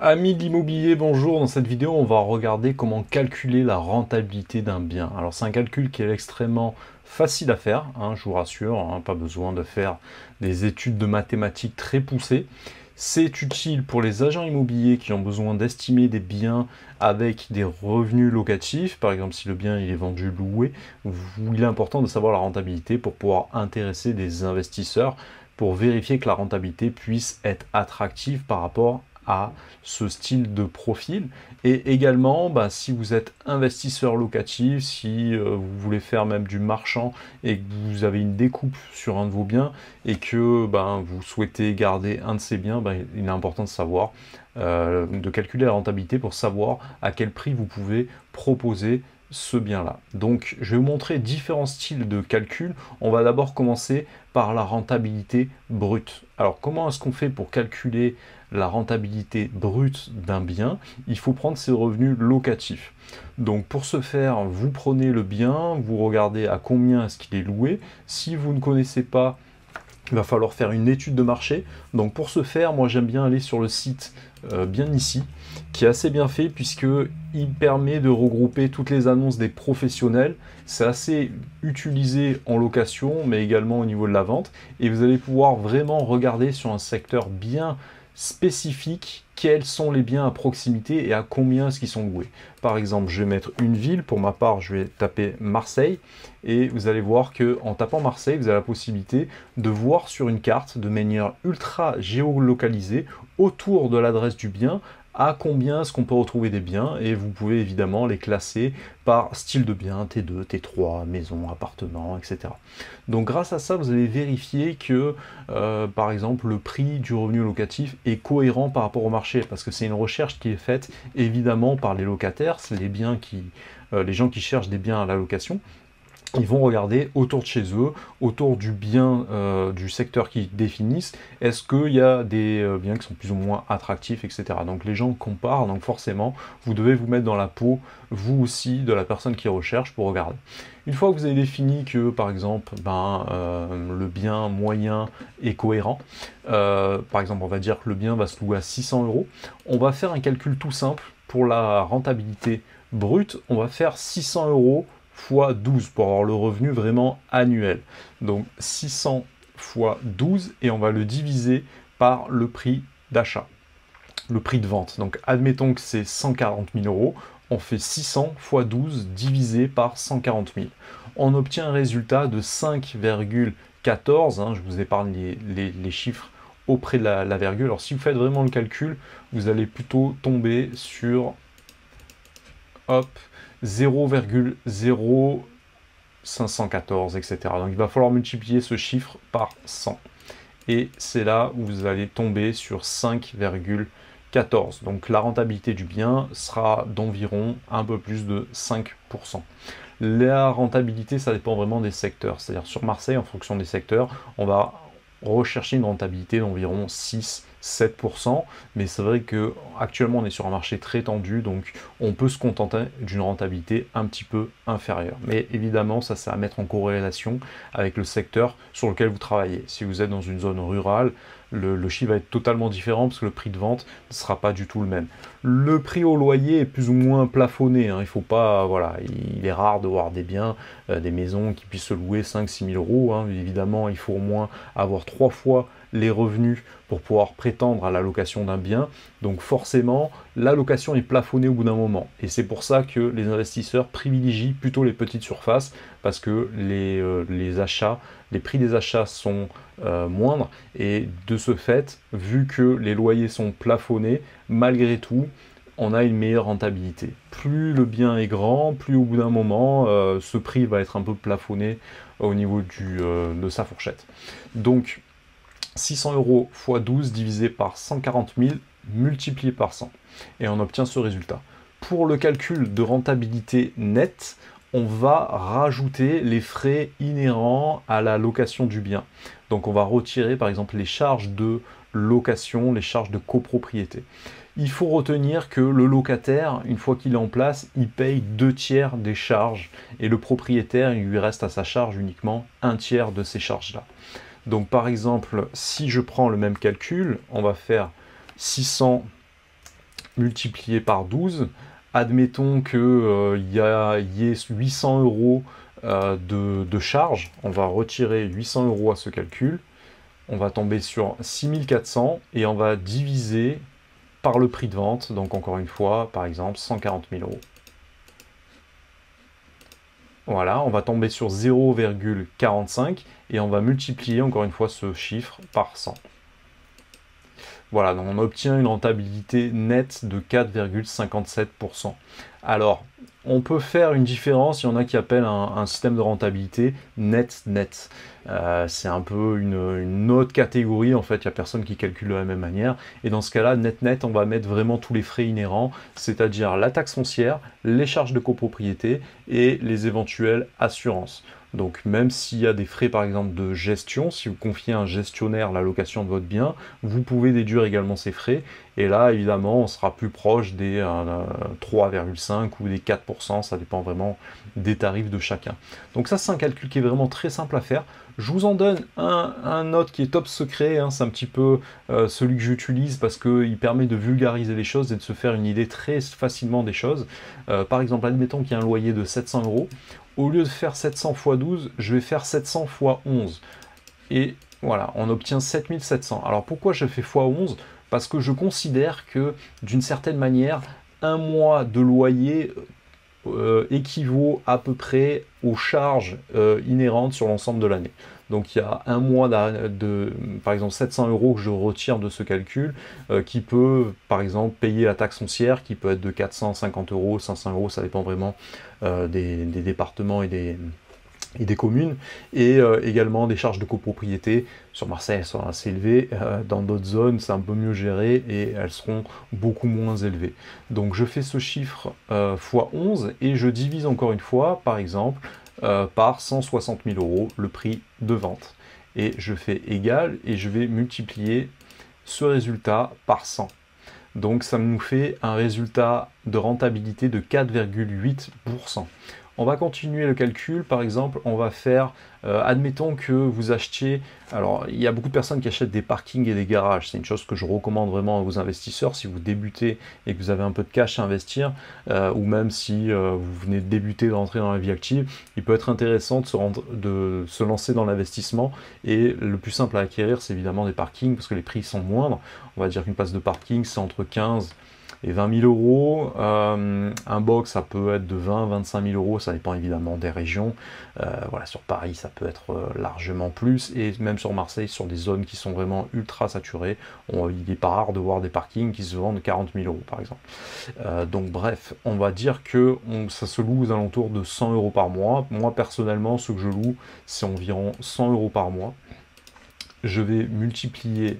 Amis de l'immobilier, bonjour. Dans cette vidéo, on va regarder comment calculer la rentabilité d'un bien. Alors, c'est un calcul qui est extrêmement facile à faire, hein, je vous rassure, hein, pas besoin de faire des études de mathématiques très poussées. C'est utile pour les agents immobiliers qui ont besoin d'estimer des biens avec des revenus locatifs. Par exemple, si le bien il est vendu loué, il est important de savoir la rentabilité pour pouvoir intéresser des investisseurs pour vérifier que la rentabilité puisse être attractive par rapport à ce style de profil. Et également, si vous êtes investisseur locatif, si vous voulez faire même du marchand et que vous avez une découpe sur un de vos biens et que vous souhaitez garder un de ces biens, il est important de savoir, de calculer la rentabilité pour savoir à quel prix vous pouvez proposer ce bien-là. Donc, je vais vous montrer différents styles de calcul. On va d'abord commencer par la rentabilité brute. Alors, comment est-ce qu'on fait pour calculer la rentabilité brute d'un bien? Il faut prendre ses revenus locatifs. Donc, pour ce faire, vous prenez le bien, vous regardez à combien est-ce qu'il est loué. Si vous ne connaissez pas, il va falloir faire une étude de marché. Donc pour ce faire, moi j'aime bien aller sur le site bien ici, qui est assez bien fait puisqu'il permet de regrouper toutes les annonces des professionnels. C'est assez utilisé en location, mais également au niveau de la vente. Et vous allez pouvoir vraiment regarder sur un secteur bien spécifique quels sont les biens à proximité et à combien est-ce qu'ils sont loués. Par exemple, je vais mettre une ville, pour ma part je vais taper Marseille et vous allez voir que en tapant Marseille, vous avez la possibilité de voir sur une carte de manière ultra géolocalisée autour de l'adresse du bien à combien est-ce qu'on peut retrouver des biens, et vous pouvez évidemment les classer par style de bien, T2, T3, maison, appartement, etc. Donc grâce à ça, vous allez vérifier que, par exemple, le prix du revenu locatif est cohérent par rapport au marché, parce que c'est une recherche qui est faite évidemment par les locataires, c'est les gens qui cherchent des biens à la location. Ils vont regarder autour de chez eux, autour du bien, du secteur qu'ils définissent, est-ce qu'il y a des biens qui sont plus ou moins attractifs, etc. Donc les gens comparent, donc forcément, vous devez vous mettre dans la peau, vous aussi, de la personne qui recherche pour regarder. Une fois que vous avez défini que, par exemple, le bien moyen est cohérent, par exemple, on va dire que le bien va se louer à 600 €, on va faire un calcul tout simple pour la rentabilité brute, on va faire 600 € fois 12 pour avoir le revenu vraiment annuel. Donc 600 fois 12 et on va le diviser par le prix d'achat, le prix de vente. Donc admettons que c'est 140 000 €, on fait 600 fois 12 divisé par 140 000. On obtient un résultat de 5,14, je vous épargne les chiffres auprès de la virgule. Alors si vous faites vraiment le calcul, vous allez plutôt tomber sur 0,0514, etc. Donc il va falloir multiplier ce chiffre par 100. Et c'est là où vous allez tomber sur 5,14. Donc la rentabilité du bien sera d'environ un peu plus de 5%. La rentabilité, ça dépend vraiment des secteurs. C'est-à-dire sur Marseille, en fonction des secteurs, on va rechercher une rentabilité d'environ 6-7%, mais c'est vrai que actuellement on est sur un marché très tendu, donc on peut se contenter d'une rentabilité un petit peu inférieure. Mais évidemment, ça c'est à mettre en corrélation avec le secteur sur lequel vous travaillez. Si vous êtes dans une zone rurale, le chiffre va être totalement différent parce que le prix de vente ne sera pas du tout le même. Le prix au loyer est plus ou moins plafonné, il faut pas, voilà, il est rare de voir des biens, des maisons qui puissent se louer 5-6 000 €. Évidemment, il faut au moins avoir 3 fois les revenus pour pouvoir prétendre à la location d'un bien. Donc forcément, la location est plafonnée au bout d'un moment. Et c'est pour ça que les investisseurs privilégient plutôt les petites surfaces, parce que les achats, les prix des achats sont moindres. Et de ce fait, vu que les loyers sont plafonnés, malgré tout, on a une meilleure rentabilité. Plus le bien est grand, plus au bout d'un moment, ce prix va être un peu plafonné au niveau de sa fourchette. Donc, 600 € x 12 divisé par 140 000 multiplié par 100. Et on obtient ce résultat. Pour le calcul de rentabilité nette, on va rajouter les frais inhérents à la location du bien. Donc on va retirer par exemple les charges de location, les charges de copropriété. Il faut retenir que le locataire, une fois qu'il est en place, il paye 2/3 des charges et le propriétaire, il lui reste à sa charge uniquement 1/3 de ces charges-là. Donc par exemple, si je prends le même calcul, on va faire 600 multiplié par 12. Admettons qu'il y ait 800 euros de charge. On va retirer 800 euros à ce calcul. On va tomber sur 6400 et on va diviser par le prix de vente. Donc encore une fois, par exemple, 140 000 euros. Voilà, on va tomber sur 0,45 et on va multiplier encore une fois ce chiffre par 100. Voilà, donc on obtient une rentabilité nette de 4,57%. Alors, on peut faire une différence, il y en a qui appellent un système de rentabilité net. C'est un peu une autre catégorie, en fait, il n'y a personne qui calcule de la même manière. Et dans ce cas-là, net, on va mettre vraiment tous les frais inhérents, c'est-à-dire la taxe foncière, les charges de copropriété et les éventuelles assurances. Donc même s'il y a des frais par exemple de gestion, si vous confiez à un gestionnaire la location de votre bien, vous pouvez déduire également ces frais. Et là évidemment on sera plus proche des 3,5 ou des 4%, ça dépend vraiment des tarifs de chacun. Donc ça c'est un calcul qui est vraiment très simple à faire. Je vous en donne un autre qui est top secret, hein, c'est un petit peu celui que j'utilise parce qu'il permet de vulgariser les choses et de se faire une idée très facilement des choses. Par exemple, admettons qu'il y a un loyer de 700 euros. Au lieu de faire 700 x 12, je vais faire 700 x 11. Et voilà, on obtient 7700. Alors pourquoi je fais x 11? Parce que je considère que, d'une certaine manière, un mois de loyer équivaut à peu près aux charges inhérentes sur l'ensemble de l'année. Donc il y a un mois par exemple 700 euros que je retire de ce calcul, qui peut par exemple payer la taxe foncière, qui peut être de 450 euros, 500 euros, ça dépend vraiment des départements et des communes, et également des charges de copropriété. Sur Marseille, elles sont assez élevées, dans d'autres zones, c'est un peu mieux géré, et elles seront beaucoup moins élevées. Donc je fais ce chiffre x 11, et je divise encore une fois, par exemple, par 160 000 euros, le prix de vente. Et je fais égal, et je vais multiplier ce résultat par 100. Donc ça nous fait un résultat de rentabilité de 4,8%. On va continuer le calcul, par exemple, on va faire, admettons que vous achetiez, alors il y a beaucoup de personnes qui achètent des parkings et des garages, c'est une chose que je recommande vraiment à vos investisseurs, si vous débutez et que vous avez un peu de cash à investir, ou même si vous venez de débuter, d'entrer dans la vie active, il peut être intéressant de se lancer dans l'investissement, et le plus simple à acquérir, c'est évidemment des parkings, parce que les prix sont moindres. On va dire qu'une place de parking, c'est entre 15 et 20 000 euros. Un box, ça peut être de 20-25 000 euros, ça dépend évidemment des régions. Voilà, sur Paris, ça peut être largement plus, et même sur Marseille, sur des zones qui sont vraiment ultra saturées, il n'est pas rare de voir des parkings qui se vendent 40 000 euros par exemple. Donc bref, on va dire que ça se loue aux alentours de 100 euros par mois. Moi personnellement, ce que je loue, c'est environ 100 euros par mois. Je vais multiplier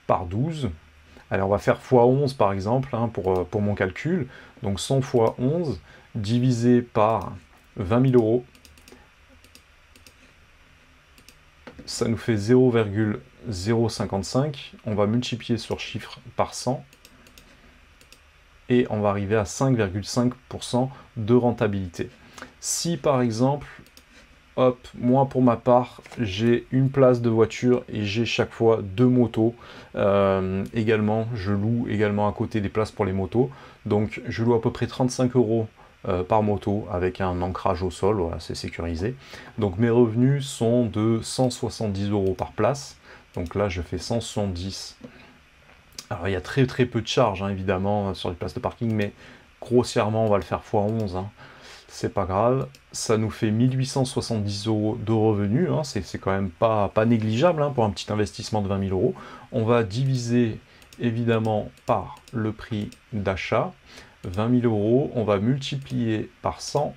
par 12. Allez, on va faire x 11 par exemple, hein, pour mon calcul. Donc 100 x 11 divisé par 20 000 euros. Ça nous fait 0,055. On va multiplier ce chiffre par 100. Et on va arriver à 5,5% de rentabilité. Si par exemple, hop, moi pour ma part, j'ai une place de voiture et j'ai chaque fois 2 motos. Également, je loue également à côté des places pour les motos. Donc je loue à peu près 35 euros par moto avec un ancrage au sol, voilà, c'est sécurisé. Donc mes revenus sont de 170 euros par place. Donc là, je fais 170. Alors il y a très peu de charges, hein, évidemment, sur les places de parking, mais grossièrement, on va le faire x 11. Hein. C'est pas grave, ça nous fait 1870 euros de revenus, hein, c'est quand même pas négligeable, hein, pour un petit investissement de 20 000 euros. On va diviser évidemment par le prix d'achat, 20 000 euros, on va multiplier par 100,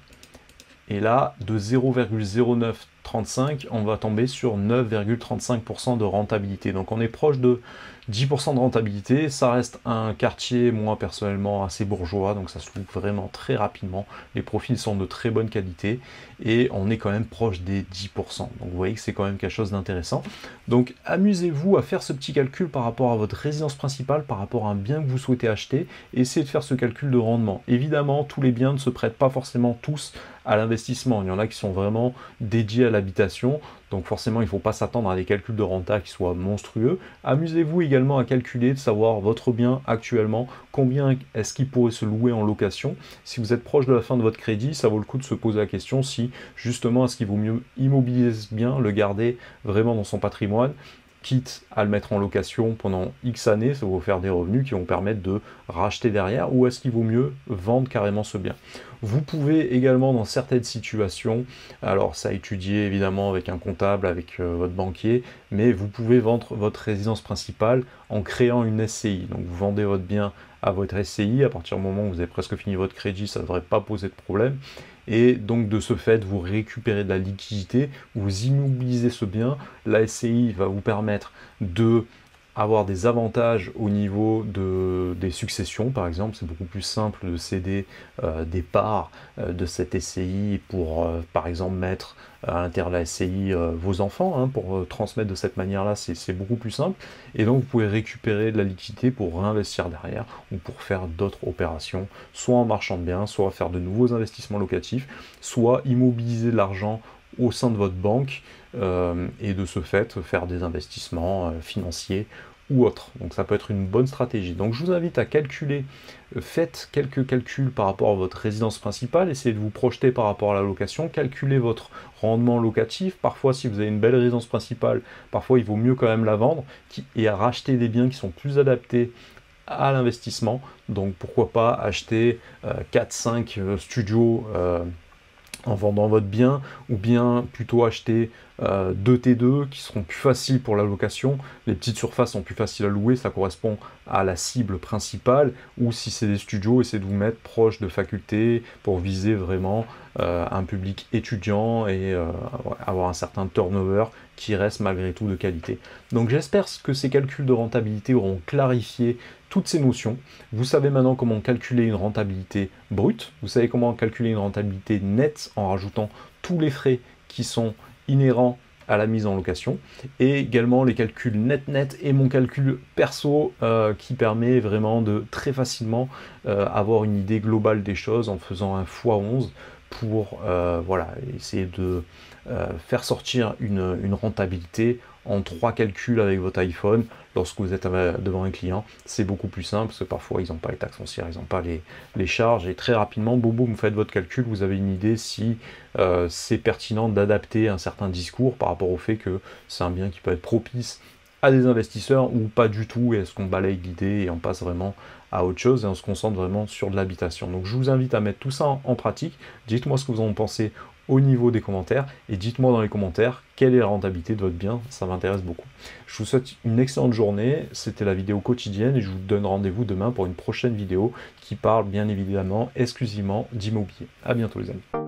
et là, de 0,0935, on va tomber sur 9,35% de rentabilité. Donc on est proche de 10% de rentabilité, ça reste un quartier, moi personnellement, assez bourgeois, donc ça se loue vraiment très rapidement. Les profils sont de très bonne qualité, et on est quand même proche des 10%. Donc vous voyez que c'est quand même quelque chose d'intéressant. Donc amusez-vous à faire ce petit calcul par rapport à votre résidence principale, par rapport à un bien que vous souhaitez acheter, et essayez de faire ce calcul de rendement. Évidemment, tous les biens ne se prêtent pas forcément tous à l'investissement. Il y en a qui sont vraiment dédiés à l'habitation. Donc forcément, il ne faut pas s'attendre à des calculs de renta qui soient monstrueux. Amusez-vous également à calculer, de savoir votre bien actuellement, combien est-ce qu'il pourrait se louer en location. Si vous êtes proche de la fin de votre crédit, ça vaut le coup de se poser la question si justement est-ce qu'il vaut mieux immobiliser ce bien, le garder vraiment dans son patrimoine, quitte à le mettre en location pendant X années, ça va vous faire des revenus qui vont permettre de racheter derrière, ou est-ce qu'il vaut mieux vendre carrément ce bien. Vous pouvez également dans certaines situations, alors ça à étudier évidemment avec un comptable, avec votre banquier, mais vous pouvez vendre votre résidence principale en créant une SCI. Donc vous vendez votre bien à votre SCI, à partir du moment où vous avez presque fini votre crédit, ça ne devrait pas poser de problème. Et donc de ce fait, vous récupérez de la liquidité, vous immobilisez ce bien, la SCI va vous permettre de avoir des avantages au niveau des successions, par exemple. C'est beaucoup plus simple de céder des parts de cette SCI pour, par exemple, mettre à l'intérieur de la SCI vos enfants, hein, pour transmettre de cette manière-là, c'est beaucoup plus simple. Et donc, vous pouvez récupérer de la liquidité pour réinvestir derrière ou pour faire d'autres opérations, soit en marchand de biens, soit faire de nouveaux investissements locatifs, soit immobiliser de l'argent au sein de votre banque et de ce fait faire des investissements financiers ou autres. Donc ça peut être une bonne stratégie. Donc je vous invite à calculer, faites quelques calculs par rapport à votre résidence principale, essayez de vous projeter par rapport à la location, calculez votre rendement locatif. Parfois si vous avez une belle résidence principale, parfois il vaut mieux quand même la vendre et à racheter des biens qui sont plus adaptés à l'investissement. Donc pourquoi pas acheter 4-5 studios en vendant votre bien, ou bien plutôt acheter 2 T2 qui seront plus faciles pour la location. Les petites surfaces sont plus faciles à louer, ça correspond à la cible principale, ou si c'est des studios, essayez de vous mettre proche de facultés pour viser vraiment un public étudiant et avoir un certain turnover qui reste malgré tout de qualité. Donc j'espère que ces calculs de rentabilité auront clarifié toutes ces notions. Vous savez maintenant comment calculer une rentabilité brute, vous savez comment calculer une rentabilité nette en rajoutant tous les frais qui sont inhérents à la mise en location, et également les calculs net et mon calcul perso qui permet vraiment de très facilement avoir une idée globale des choses en faisant un x11 pour voilà, essayer de faire sortir une rentabilité en 3 calculs avec votre iPhone. Lorsque vous êtes devant un client, c'est beaucoup plus simple, parce que parfois ils n'ont pas les taxes foncières, ils n'ont pas les charges, et très rapidement, boum, vous faites votre calcul, vous avez une idée si c'est pertinent d'adapter un certain discours par rapport au fait que c'est un bien qui peut être propice à des investisseurs ou pas du tout, et est-ce qu'on balaye l'idée et on passe vraiment à autre chose et on se concentre vraiment sur de l'habitation. Donc je vous invite à mettre tout ça en pratique. Dites-moi ce que vous en pensez au niveau des commentaires, et dites-moi dans les commentaires quelle est la rentabilité de votre bien, ça m'intéresse beaucoup. Je vous souhaite une excellente journée, c'était la vidéo quotidienne, et je vous donne rendez-vous demain pour une prochaine vidéo qui parle bien évidemment exclusivement d'immobilier. À bientôt les amis.